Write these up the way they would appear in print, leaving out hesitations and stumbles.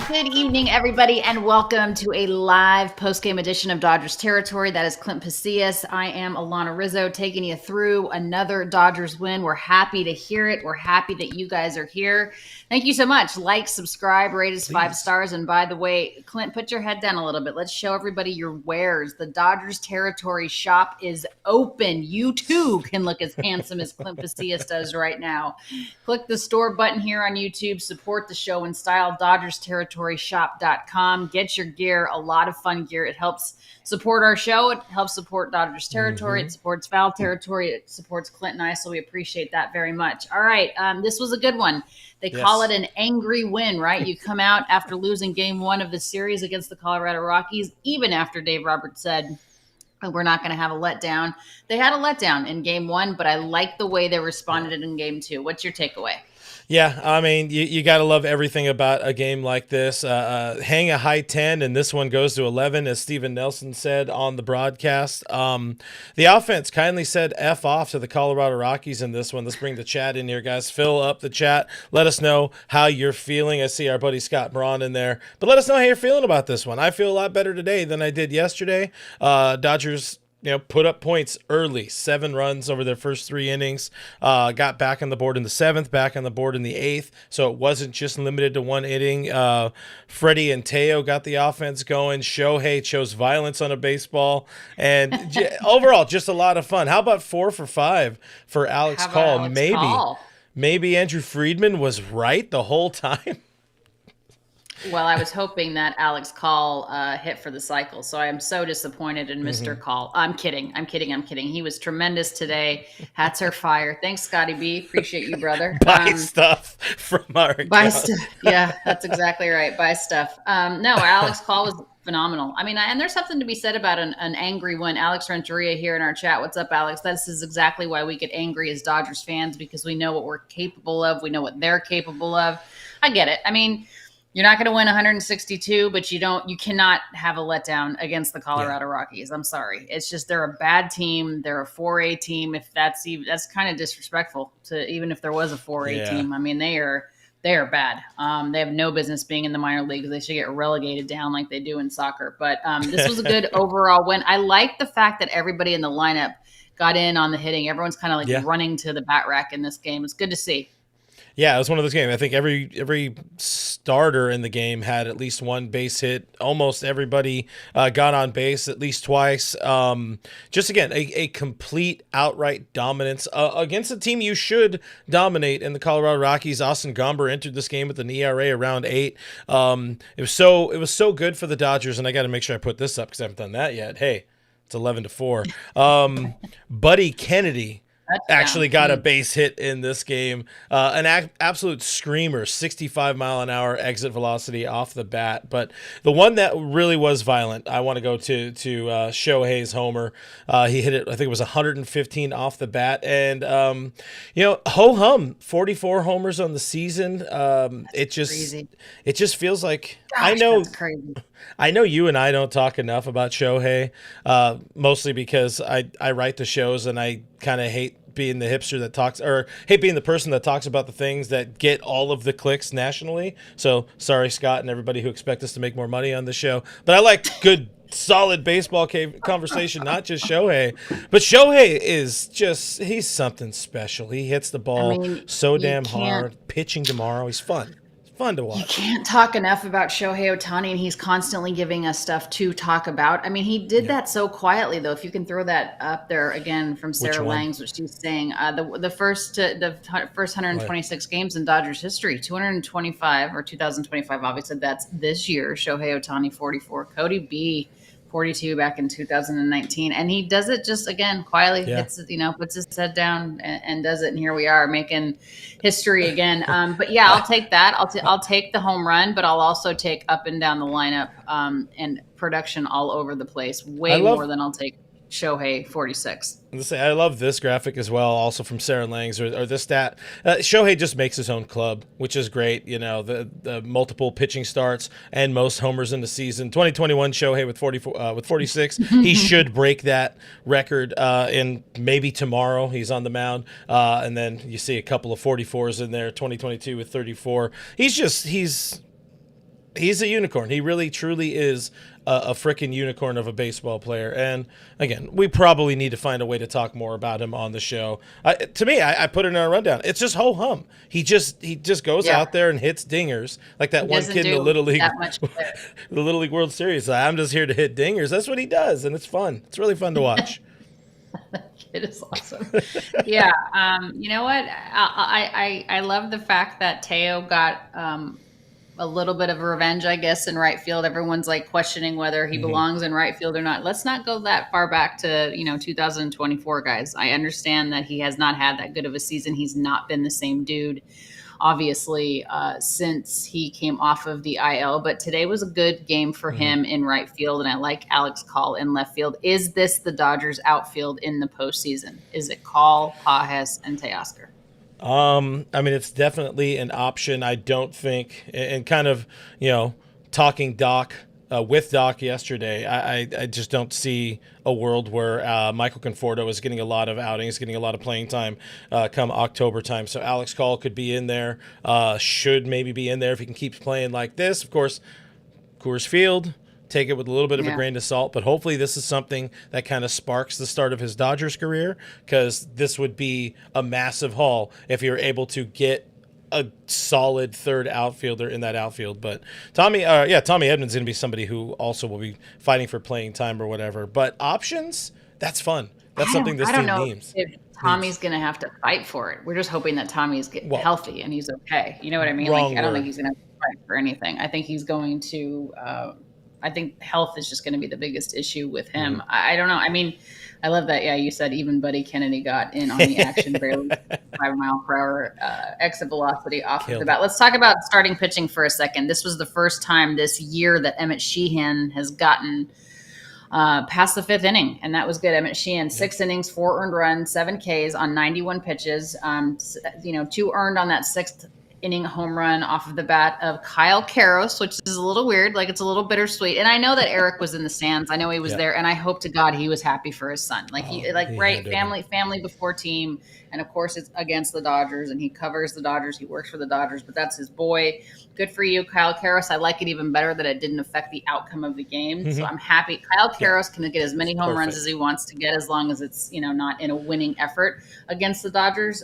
Good evening, everybody, and welcome to a live post-game edition of Dodgers Territory. That is Clint Pasillas. I am Alanna Rizzo taking you through another Dodgers win. We're happy to hear it. We're happy that you guys are here. Thank you so much. Like, subscribe, rate us 5 stars. And by the way, Clint, put your head down a little bit. Let's show everybody your wares. The Dodgers Territory shop is open. You too can look as handsome as Clint Pasillas does right now. Click the store button here on YouTube. Support the show in style. DodgersTerritoryShop.com. Get your gear. A lot of fun gear. It helps support our show. It helps support Dodgers Territory. It supports Foul Territory. It supports Clint and I, so we appreciate that very much. All right. This was a good one. They call it an angry win, right? You come out after losing game 1 of the series against the Colorado Rockies, even after Dave Roberts said, we're not going to have a letdown. They had a letdown in game 1, but I like the way they responded in game 2. What's your takeaway? Yeah, I mean, you got to love everything about a game like this. Hang a high 10, and this one goes to 11, as Steven Nelson said on the broadcast. The offense kindly said F off to the Colorado Rockies in this one. Let's bring the chat in here, guys. Fill up the chat. Let us know how you're feeling. I see our buddy Scott Braun in there. But let us know how you're feeling about this one. I feel a lot better today than I did yesterday. Dodgers put up points early, 7 runs over their first 3 innings, got back on the board in the 7th, back on the board in the 8th, so it wasn't just limited to 1 inning. Freddie and Teo got the offense going. Shohei chose violence on a baseball, and overall, just a lot of fun. How about 4 for 5 for Alex Call? Maybe Andrew Friedman was right the whole time. Well, I was hoping that Alex Call hit for the cycle, so I am so disappointed in Mr. Call. I'm kidding. He was tremendous today. Hats are fire. Thanks, Scotty B. Appreciate you, brother. Buy stuff from our account. Yeah, that's exactly right. Buy stuff. No, Alex Call was phenomenal. I mean, and there's something to be said about an angry win. Alex Renteria here in our chat. What's up, Alex? This is exactly why we get angry as Dodgers fans, because we know what we're capable of. We know what they're capable of. I get it. I mean, you're not going to win 162, but you cannot have a letdown against the Colorado Rockies. I'm sorry. It's just, they're a bad team. They're a 4A team. If that's kind of disrespectful to, even if there was a 4A team. I mean, they are bad. They have no business being in the minor leagues. They should get relegated down like they do in soccer. But this was a good overall win. I like the fact that everybody in the lineup got in on the hitting. Everyone's kind of like running to the bat rack in this game. It's good to see. Yeah, it was one of those games. I think every starter in the game had at least 1 base hit. Almost everybody got on base at least twice. Just, again, a complete outright dominance against a team you should dominate in the Colorado Rockies. Austin Gomber entered this game with an ERA around 8. It was so good for the Dodgers, and I got to make sure I put this up because I haven't done that yet. Hey, it's 11-4. Buddy Kennedy actually got a base hit in this game. An absolute screamer, 65-mile-an-hour exit velocity off the bat. But the one that really was violent, I want to go to Shohei's homer. He hit it, I think it was 115 off the bat. And, ho-hum, 44 homers on the season. It just feels like, Gosh, that's crazy. I know you and I don't talk enough about Shohei, mostly because I write the shows and I kind of hate being the hipster that talks, or hate being the person that talks about the things that get all of the clicks nationally. So sorry, Scott, and everybody who expect us to make more money on the show. But I like good, solid baseball conversation, not just Shohei. But Shohei is just, he's something special. He hits the ball so damn hard. Pitching tomorrow, he's fun. Fun to watch. You can't talk enough about Shohei Ohtani, and he's constantly giving us stuff to talk about. I mean, he did that so quietly, though. If you can throw that up there again from Sarah Langs, which she's saying, the first 126 games in Dodgers history, 225 or 2025. Obviously, that's this year. Shohei Ohtani 44, Cody B 42 back in 2019, and he does it just again quietly. Hits, puts his head down and does it. And here we are making history again. But yeah, I'll take that. I'll take the home run, but I'll also take up and down the lineup and production all over the place. More than I'll take Shohei 46. I love this graphic as well, also from Sarah Langs, or this stat. Shohei just makes his own club, which is great. The multiple pitching starts and most homers in the season. 2021 Shohei with 46. He should break that record in maybe tomorrow. He's on the mound, and then you see a couple of 44s in there. 2022 with 34. He's a unicorn. He really, truly is a freaking unicorn of a baseball player. And again, we probably need to find a way to talk more about him on the show. To me, I put it in our rundown. It's just ho hum. He just goes out there and hits dingers like that one kid in the Little League, the Little League World Series. I'm just here to hit dingers. That's what he does, and it's fun. It's really fun to watch. It is awesome. Yeah. You know what? I love the fact that Teo got a little bit of revenge, I guess, in right field. Everyone's like questioning whether he belongs in right field or not. Let's not go that far back to, 2024, guys. I understand that he has not had that good of a season. He's not been the same dude, obviously, since he came off of the IL. But today was a good game for him in right field, and I like Alex Call in left field. Is this the Dodgers outfield in the postseason? Is it Call, Pajes, and Teoscar? I mean, it's definitely an option. I don't think, and kind of, talking Doc with Doc yesterday, I just don't see a world where Michael Conforto is getting a lot of outings, getting a lot of playing time come October time. So Alex Call could be in there, should maybe be in there if he can keep playing like this. Of course, Coors Field. Take it with a little bit of a grain of salt, but hopefully this is something that kind of sparks the start of his Dodgers career, because this would be a massive haul if you're able to get a solid third outfielder in that outfield. But Tommy Edman's going to be somebody who also will be fighting for playing time or whatever. But options, that's fun. That's something this team needs. If Tommy's going to have to fight for it. We're just hoping that Tommy's healthy and he's okay. You know what I mean? I don't think he's going to fight for anything. I think he's going to I think health is just going to be the biggest issue with him. I don't know. I mean, I love that. Yeah, you said even Buddy Kennedy got in on the action, barely 5-mile-per-hour exit velocity off of the bat. Let's talk about starting pitching for a second. This was the first time this year that Emmett Sheehan has gotten past the fifth inning, and that was good. Emmett Sheehan, 6 innings, 4 earned runs, 7 Ks on 91 pitches. 2 earned on that 6th inning home run off of the bat of Kyle Karros, which is a little weird. Like, it's a little bittersweet. And I know that Eric was in the stands. I know he was there, and I hope to God he was happy for his son. Family before team. And of course it's against the Dodgers, and he covers the Dodgers. He works for the Dodgers, but that's his boy. Good for you, Kyle Karros. I like it even better that it didn't affect the outcome of the game. So I'm happy. Kyle Karros can get as many home runs as he wants to get, as long as it's, not in a winning effort against the Dodgers.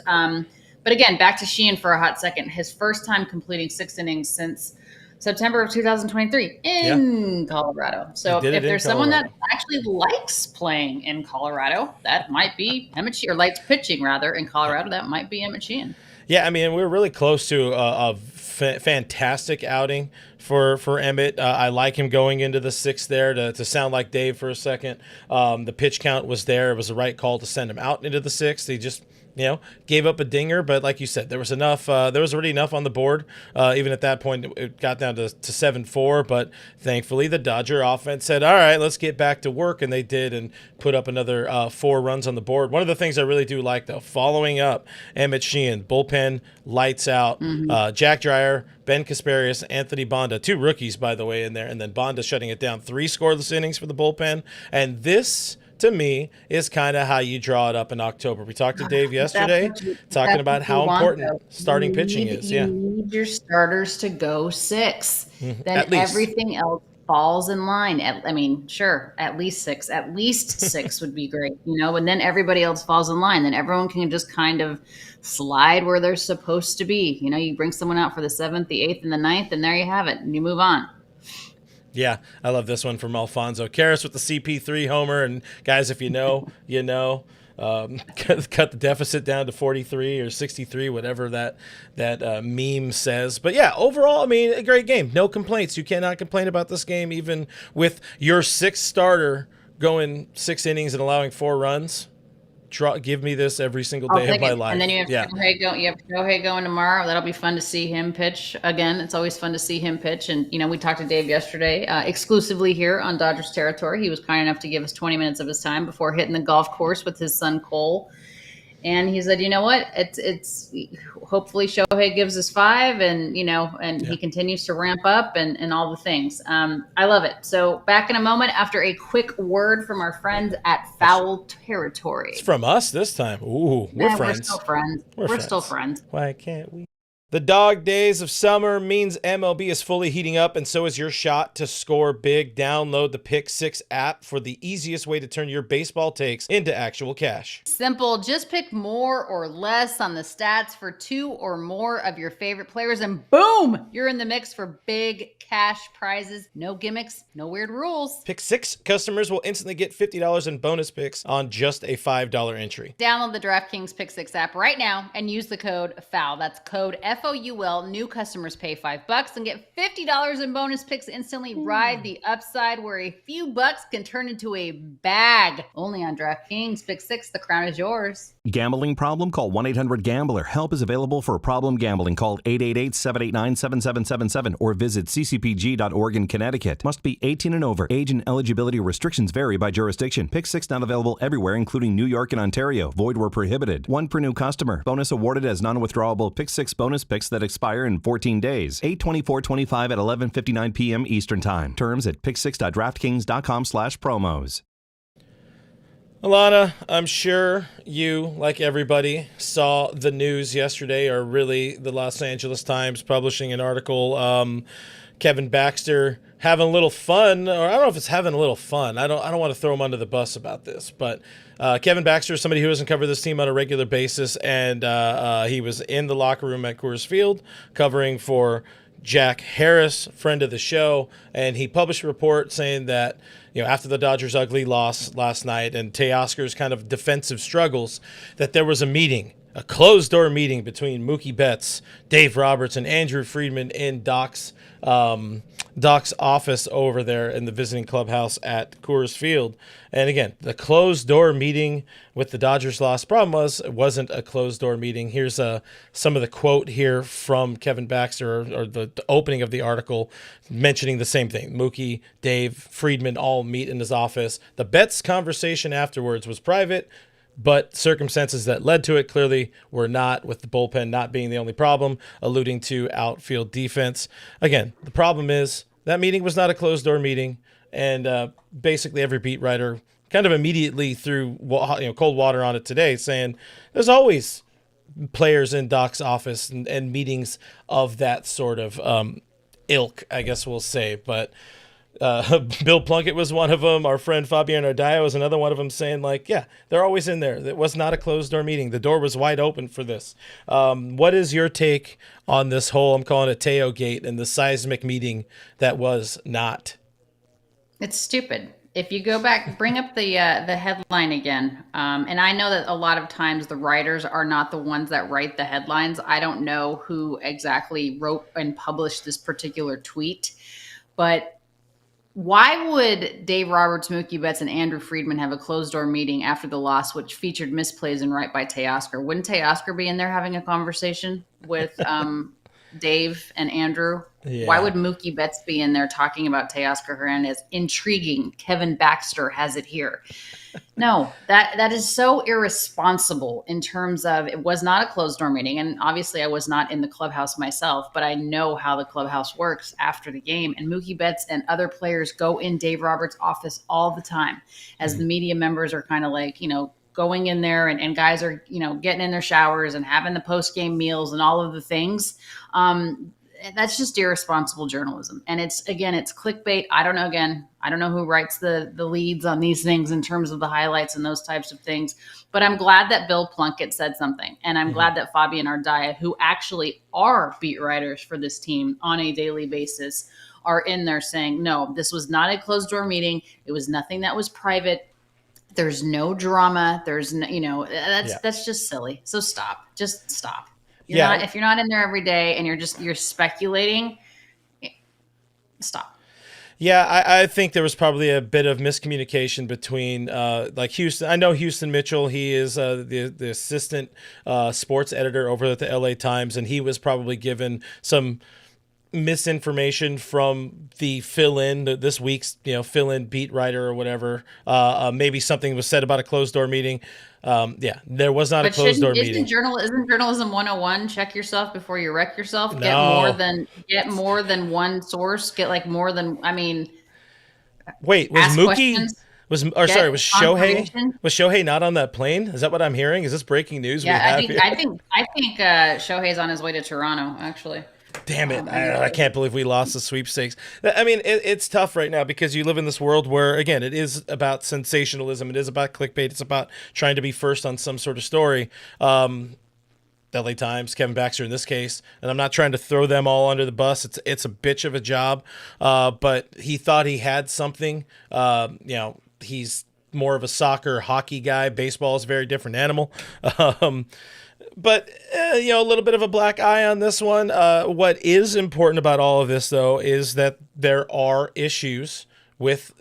But again, back to Sheehan for a hot second. His first time completing 6 innings since September of 2023 in Colorado. So if there's someone that actually likes playing in Colorado, that might be Emmett Sheehan, or likes pitching rather in Colorado, that might be Emmett Sheehan. Yeah, I mean, we're really close to a fantastic outing for Emmett. I like him going into the 6th there, to sound like Dave for a second. The pitch count was there. It was the right call to send him out into the 6th. He just gave up a dinger, but like you said, there was enough. There was already enough on the board. Even at that point, it got down to 7-4. But thankfully, the Dodger offense said, "All right, let's get back to work," and they did, and put up another 4 runs on the board. One of the things I really do like, though, following up Emmett Sheehan, bullpen lights out. Jack Dreyer, Ben Kasparius, Anthony Bonda, 2 rookies, by the way, in there, and then Bonda shutting it down. 3 scoreless innings for the bullpen, and this, to me, is kind of how you draw it up in October. We talked to Dave yesterday, talking about how important starting pitching is. You need your starters to go 6. Then everything else falls in line. At least 6. At least 6 would be great, and then everybody else falls in line. Then everyone can just kind of slide where they're supposed to be. You bring someone out for the 7th, the 8th, and the 9th, and there you have it, and you move on. Yeah, I love this one from Alfonso Karras with the CP3 homer. And guys, if you know, cut the deficit down to 43 or 63, whatever that meme says. But yeah, overall, I mean, a great game. No complaints. You cannot complain about this game, even with your 6th starter going 6 innings and allowing 4 runs. Give me this every single day of my life. And then you have Shohei going tomorrow. That'll be fun to see him pitch again. It's always fun to see him pitch. And, we talked to Dave yesterday exclusively here on Dodgers territory. He was kind enough to give us 20 minutes of his time before hitting the golf course with his son, Cole. And he said, you know what? It's hopefully Shohei gives us 5, and he continues to ramp up and all the things. I love it. So back in a moment after a quick word from our friends at Foul Territory. It's from us this time. Ooh, we're friends. We're still friends. We're still friends. Why can't we? The dog days of summer means MLB is fully heating up, and so is your shot to score big. Download the Pick 6 app for the easiest way to turn your baseball takes into actual cash. Simple. Just pick more or less on the stats for 2 or more of your favorite players, and boom, you're in the mix for big cash prizes. No gimmicks, no weird rules. Pick 6 customers will instantly get $50 in bonus picks on just a $5 entry. Download the DraftKings Pick 6 app right now and use the code FOUL. That's code FOUL. New customers pay $5 and get $50 in bonus picks instantly. Ride the upside where a few bucks can turn into a bag. Only on DraftKings Pick 6. The crown is yours. Gambling problem? Call 1-800-GAMBLER. Help is available for problem gambling. Call 888-789-7777 or visit ccpg.org in Connecticut. Must be 18 and over. Age and eligibility restrictions vary by jurisdiction. Pick 6 not available everywhere, including New York and Ontario. Void where prohibited. 1 per new customer. Bonus awarded as non-withdrawable Pick 6 bonus picks that expire in 14 days. 8/24/25 at 11:59 p.m. Eastern Time. Terms at pick6.draftkings.com/promos. Alanna, I'm sure you, like everybody, saw the news yesterday, or really the Los Angeles Times publishing an article. Kevin Baxter having a little fun, or I don't know if it's having a little fun. I don't want to throw him under the bus about this, but Kevin Baxter is somebody who doesn't cover this team on a regular basis, and he was in the locker room at Coors Field covering for Jack Harris, friend of the show, and he published a report saying that, after the Dodgers' ugly loss last night and Teoscar's kind of defensive struggles, that there was a closed-door meeting between Mookie Betts, Dave Roberts, and Andrew Friedman in Doc's office over there in the visiting clubhouse at Coors Field. And again, the closed-door meeting with the Dodgers loss. Problem was, it wasn't a closed-door meeting. Here's some of the quote here from Kevin Baxter, or the opening of the article, mentioning the same thing. Mookie, Dave, Friedman all meet in his office. The Betts conversation afterwards was private, but circumstances that led to it clearly were not, with the bullpen not being the only problem, alluding to outfield defense. Again, the problem is that meeting was not a closed-door meeting, and basically every beat writer kind of immediately threw cold water on it today, saying there's always players in Doc's office and meetings of that sort of ilk, I guess we'll say. But Bill Plunkett was one of them. Our friend Fabian Ardaya was another one of them, saying, they're always in there. It was not a closed-door meeting. The door was wide open for this. What is your take on this whole, I'm calling it Teo Gate, and the seismic meeting that was not? It's stupid. If you go back, bring up the headline again. And I know that a lot of times the writers are not the ones that write the headlines. I don't know who exactly wrote and published this particular tweet, but why would Dave Roberts, Mookie Betts, and Andrew Friedman have a closed-door meeting after the loss, which featured misplays and right by Teoscar? Wouldn't Teoscar be in there having a conversation with Dave and Andrew? Yeah. Why would Mookie Betts be in there talking about Teoscar Hernandez? Intriguing. Kevin Baxter has it here. No, that is so irresponsible in terms of, it was not a closed-door meeting. And obviously I was not in the clubhouse myself, but I know how the clubhouse works after the game. And Mookie Betts and other players go in Dave Roberts' office all the time as the media members are kind of going in there, and guys are, getting in their showers and having the post-game meals and all of the things. That's just irresponsible journalism. And it's clickbait. I don't know who writes the leads on these things in terms of the highlights and those types of things. But I'm glad that Bill Plunkett said something. And I'm glad that Fabian Ardaya, who actually are beat writers for this team on a daily basis, are in there saying, no, this was not a closed door meeting. It was nothing that was private. There's no drama. There's no, that's just silly. So stop. Just stop. If you're not in there every day and you're speculating, stop. Yeah, I think there was probably a bit of miscommunication between Houston. I know Houston Mitchell. He is the assistant sports editor over at the LA Times, and he was probably given some misinformation from the fill-in this week's fill-in beat writer or whatever. Maybe something was said about a closed-door meeting. There was not a closed-door meeting. Isn't journalism 101? Check yourself before you wreck yourself. No. Get more than one source. Get more than. Wait, was Mookie? Questions. Was Get Shohei confirmation. not on that plane? Is that what I'm hearing? Is this breaking news we Yeah, have here? I think Shohei's on his way to Toronto. Actually, Damn it. I think I can't believe we lost the sweepstakes. I mean, it's tough right now because you live in this world where, again, it is about sensationalism. It is about clickbait. It's about trying to be first on some sort of story. LA Times, Kevin Baxter in this case, and I'm not trying to throw them all under the bus. It's a bitch of a job, but he thought he had something. He's more of a soccer, hockey guy. Baseball is a very different animal. But a little bit of a black eye on this one. What is important about all of this, though, is that there are issues with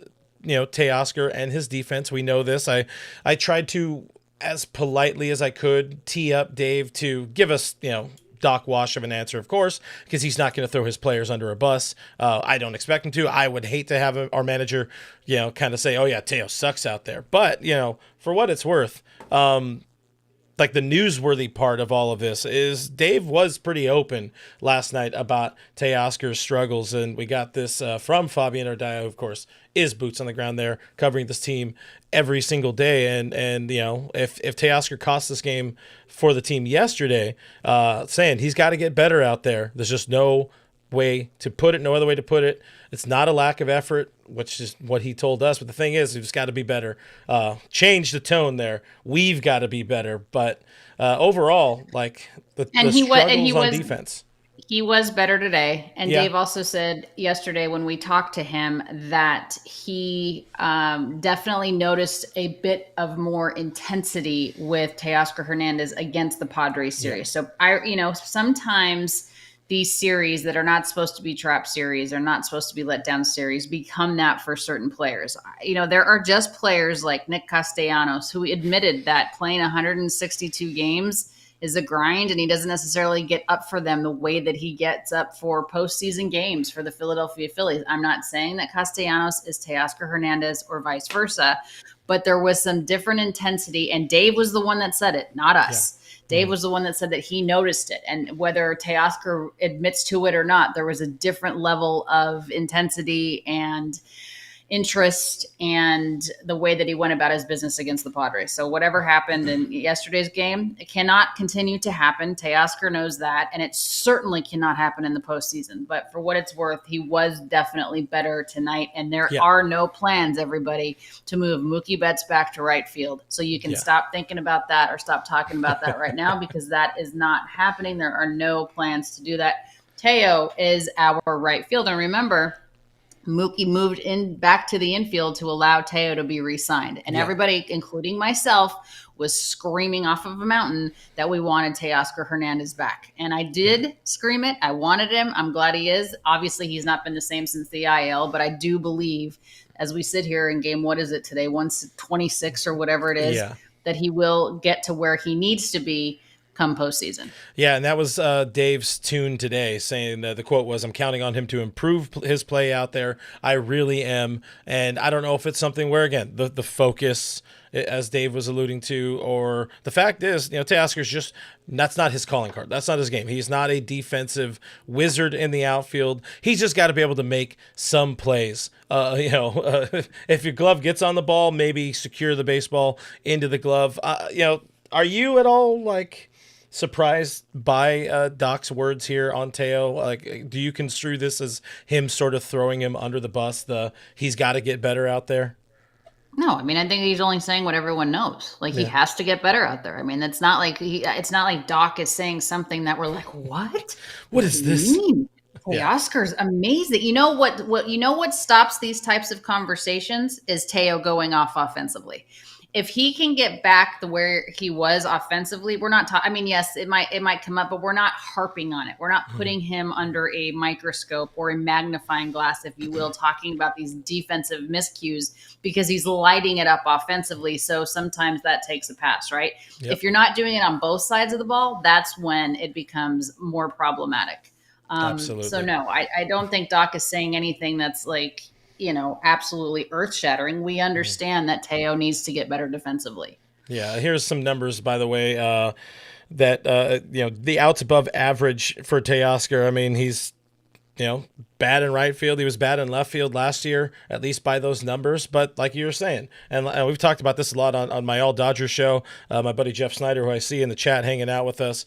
Teoscar and his defense. We know this. I tried to, as politely as I could, tee up Dave to give us Doc Wash of an answer, of course, because he's not going to throw his players under a bus. I don't expect him to. I would hate to have our manager kind of say, oh yeah, Teo sucks out there. But for what it's worth, like the newsworthy part of all of this is Dave was pretty open last night about Teoscar's struggles, and we got this from Fabian Ardaya, who of course is boots on the ground there covering this team every single day. And if Teoscar cost this game for the team yesterday, saying he's got to get better out there. There's just no way to put it, no other way to put it. It's not a lack of effort, which is what he told us. But the thing is, we've just got to be better. Change the tone there. We've got to be better. But overall, like the struggles on defense. He was better today. And Yeah. Dave also said yesterday when we talked to him that he definitely noticed a bit of more intensity with Teoscar Hernandez against the Padres series. Yeah. So sometimes these series that are not supposed to be trap series, are not supposed to be let down series, become that for certain players. There are just players like Nick Castellanos who admitted that playing 162 games is a grind, and he doesn't necessarily get up for them the way that he gets up for postseason games for the Philadelphia Phillies. I'm not saying that Castellanos is Teoscar Hernandez or vice versa, but there was some different intensity, and Dave was the one that said it, not us. Yeah. Dave was the one that said that he noticed it. And whether Teoscar admits to it or not, there was a different level of intensity and interest and the way that he went about his business against the Padres. So whatever happened in yesterday's game, it cannot continue to happen. Teoscar knows that, and it certainly cannot happen in the postseason. But for what it's worth, he was definitely better tonight, and there are no plans, everybody, to move Mookie Betts back to right field. So you can stop thinking about that or stop talking about that right now, because that is not happening. There are no plans to do that. Teo is our right fielder. And remember, Mookie moved back to the infield to allow Teo to be re-signed. And everybody, including myself, was screaming off of a mountain that we wanted Teoscar Hernandez back. And I did scream it. I wanted him. I'm glad he is. Obviously, he's not been the same since the IL, but I do believe, as we sit here in game, what is it today, 126 or whatever it is, that he will get to where he needs to be come postseason. Yeah, and that was Dave's tune today, saying the quote was, "I'm counting on him to improve his play out there. I really am." And I don't know if it's something where, again, the focus, as Dave was alluding to, or the fact is, Teoscar's just, that's not his calling card. That's not his game. He's not a defensive wizard in the outfield. He's just got to be able to make some plays. If your glove gets on the ball, maybe secure the baseball into the glove. Are you at all surprised by Doc's words here on Teo? Do you construe this as him sort of throwing him under the bus? He's got to get better out there? No, I mean, I think he's only saying what everyone knows. He has to get better out there. I mean, it's not like Doc is saying something that we're like, what? What is this? Teoscar's amazing. You know what stops these types of conversations is Teo going off offensively. If he can get back to where he was offensively, we're not talking. I mean, yes, it might come up, but we're not harping on it. We're not putting him under a microscope or a magnifying glass, if you will, talking about these defensive miscues, because he's lighting it up offensively. So sometimes that takes a pass, right? Yep. If you're not doing it on both sides of the ball, that's when it becomes more problematic. Absolutely. So no, I don't think Doc is saying anything that's absolutely earth-shattering. We understand that Teo needs to get better defensively. Yeah, here's some numbers, by the way, that the outs above average for Teoscar. I mean, he's bad in right field. He was bad in left field last year, at least by those numbers. But like you were saying, and we've talked about this a lot on my All Dodgers show, my buddy Jeff Snyder, who I see in the chat hanging out with us,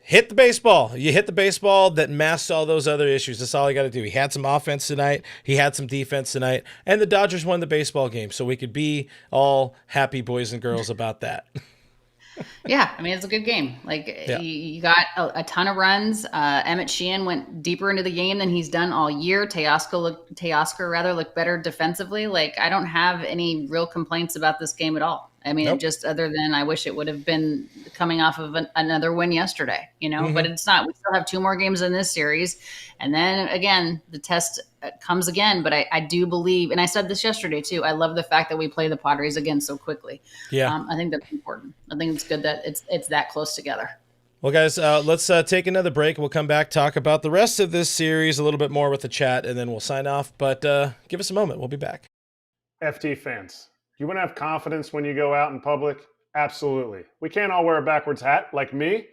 hit the baseball. You hit the baseball that masks all those other issues. That's all you got to do. He had some offense tonight. He had some defense tonight. And the Dodgers won the baseball game. So we could be all happy boys and girls about that. Yeah, I mean, it's a good game. Like, Yeah. you got a ton of runs. Emmett Sheehan went deeper into the game than he's done all year. Teoscar looked better defensively. Like, I don't have any real complaints about this game at all. I mean, Nope. just other than I wish it would have been coming off of another win yesterday, but it's not. We still have 2 more games in this series. And then again, the test comes again. But I do believe, and I said this yesterday too, I love the fact that we play the Padres again so quickly. Yeah. I think that's important. I think it's good that it's that close together. Well, guys, let's take another break. We'll come back, talk about the rest of this series a little bit more with the chat, and then we'll sign off. But give us a moment. We'll be back. FT fans, you want to have confidence when you go out in public? Absolutely. We can't all wear a backwards hat like me,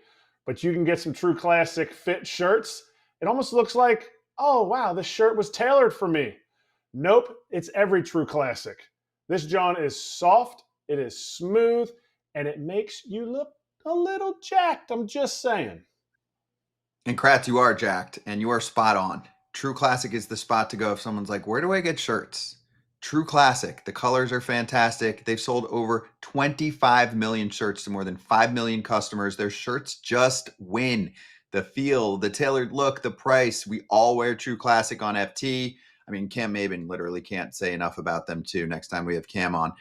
but you can get some True Classic fit shirts. It almost looks like, oh, wow, this shirt was tailored for me. Nope, it's every True Classic. This John is soft, it is smooth, and it makes you look a little jacked. I'm just saying. And Kratz, you are jacked, and you are spot on. True Classic is the spot to go if someone's like, where do I get shirts? True Classic. The colors are fantastic. They've sold over 25 million shirts to more than 5 million customers. Their shirts just win. The feel, the tailored look, the price. We all wear True Classic on FT. I mean, Cam Maben literally can't say enough about them too next time we have Cam on.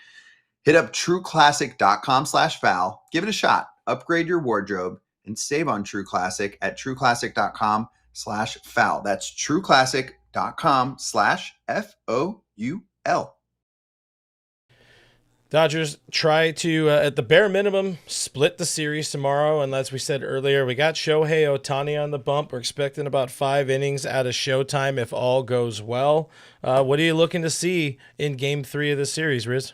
Hit up trueclassic.com/foul. Give it a shot. Upgrade your wardrobe and save on True Classic at trueclassic.com/foul. That's trueclassic.com/FOUL. Dodgers try to, at the bare minimum, split the series tomorrow. And as we said earlier, we got Shohei Ohtani on the bump. We're expecting about 5 innings out of Showtime if all goes well. What are you looking to see in Game 3 of the series, Riz?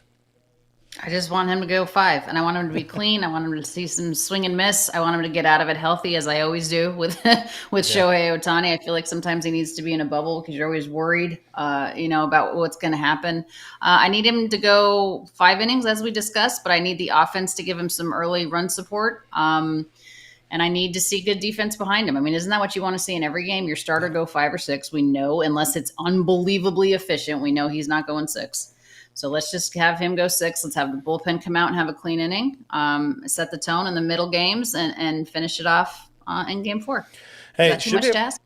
I just want him to go 5, and I want him to be clean. I want him to see some swing and miss. I want him to get out of it healthy, as I always do with Shohei Ohtani. I feel like sometimes he needs to be in a bubble because you're always worried, about what's going to happen. I need him to go 5 innings, as we discussed, but I need the offense to give him some early run support. And I need to see good defense behind him. I mean, isn't that what you want to see in every game? Your starter go 5 or 6. We know, unless it's unbelievably efficient, we know he's not going 6. So let's just have him go 6. Let's have the bullpen come out and have a clean inning, set the tone in the middle games, and finish it off in Game 4. Hey, Is that too much to ask?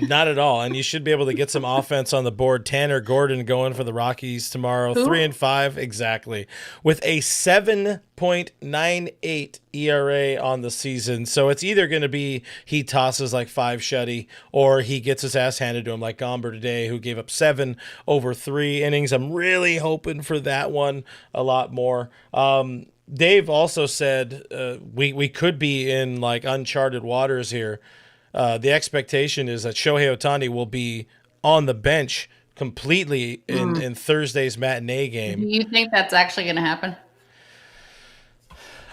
Not at all. And you should be able to get some offense on the board. Tanner Gordon going for the Rockies tomorrow. Who? 3-5, exactly. With a 7.98 ERA on the season. So it's either going to be he tosses like 5 shutty, or he gets his ass handed to him like Gomber today, who gave up 7 over 3 innings. I'm really hoping for that one a lot more. Dave also said we could be in like uncharted waters here. The expectation is that Shohei Ohtani will be on the bench completely in Thursday's matinee game. Do you think that's actually going to happen?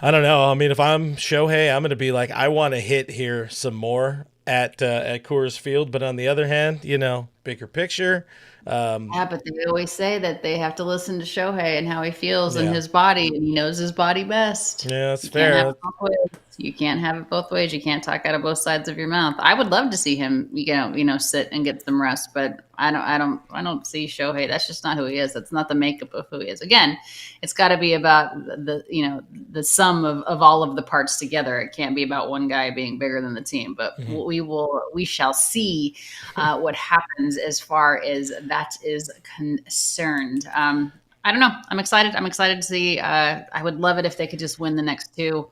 I don't know. I mean, if I'm Shohei, I'm going to be like, I want to hit here some more at Coors Field. But on the other hand, bigger picture. Yeah, but they always say that they have to listen to Shohei and how he feels in his body, and he knows his body best. Yeah, that's fair. You can't have it both ways. You can't talk out of both sides of your mouth. I would love to see him, sit and get some rest, but I don't see Shohei. That's just not who he is. That's not the makeup of who he is. Again, it's got to be about the sum of all of the parts together. It can't be about one guy being bigger than the team. But we shall see what happens as far as that is concerned. I don't know. I'm excited. I'm excited to see. I would love it if they could just win the next 2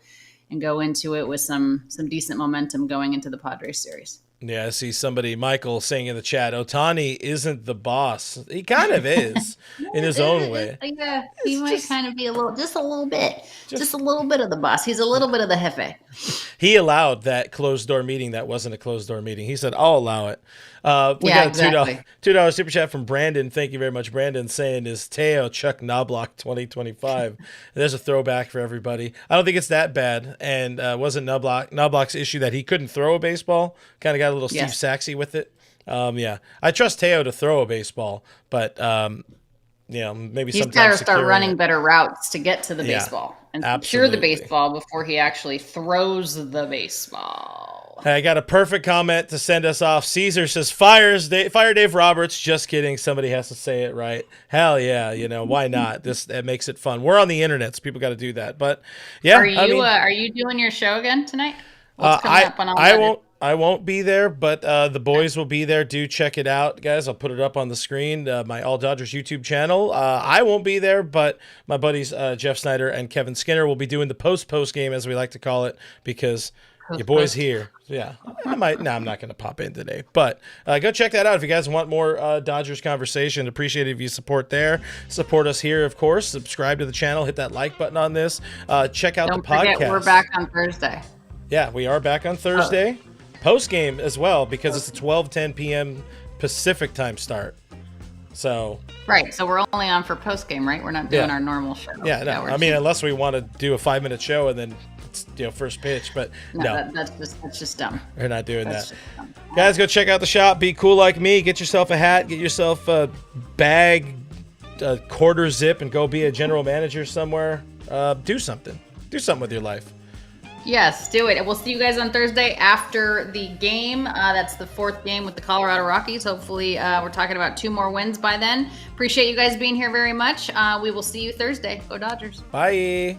and go into it with some decent momentum going into the Padres series. Yeah, I see somebody, Michael, saying in the chat, Ohtani isn't the boss. He kind of is in his own way. Yeah, he might kind of be a little bit of the boss. He's a little bit of the jefe. He allowed that closed-door meeting that wasn't a closed-door meeting. He said, I'll allow it. We got exactly. $2 super chat from Brandon. Thank you very much, Brandon, saying, is Teo Chuck Knobloch 2025? There's a throwback for everybody. I don't think it's that bad. And wasn't Knobloch's issue that he couldn't throw a baseball? Kind of got a little Steve Saxey with it. Yeah, I trust Teo to throw a baseball, but maybe He's sometimes got to start running it. better routes to get to the Yeah, baseball and secure the absolutely. baseball before he actually throws the baseball. Hey, I got a perfect comment to send us off. Caesar says, fire Dave Roberts. Just kidding. Somebody has to say it right. Hell yeah. Why not? That makes it fun. We're on the internet, so people got to do that. But yeah, are you doing your show again tonight? What's coming up on all that? I won't be there, but the boys will be there. Do check it out, guys. I'll put it up on the screen, my All Dodgers YouTube channel. I won't be there, but my buddies Jeff Snyder and Kevin Skinner will be doing the post game, as we like to call it, because your boy's here. Yeah, I'm not going to pop in today, but go check that out if you guys want more Dodgers conversation. Appreciate it if you support there. Support us here, of course. Subscribe to the channel. Hit that like button on this. Check out the podcast. Forget we're back on Thursday. Yeah, we are back on Thursday. Post game as well, because it's a 12:10 p.m. Pacific time start. So right, so we're only on for post game, right? We're not doing our normal show. Yeah, no. I mean, unless we want to do a 5-minute show and then it's first pitch, but no. That's just dumb. We're not doing that. Guys, go check out the shop. Be cool like me. Get yourself a hat. Get yourself a bag, a quarter zip, and go be a general manager somewhere. Do something. Do something with your life. Yes, do it. We'll see you guys on Thursday after the game. That's the 4th game with the Colorado Rockies. Hopefully, we're talking about 2 more wins by then. Appreciate you guys being here very much. We will see you Thursday. Go Dodgers. Bye.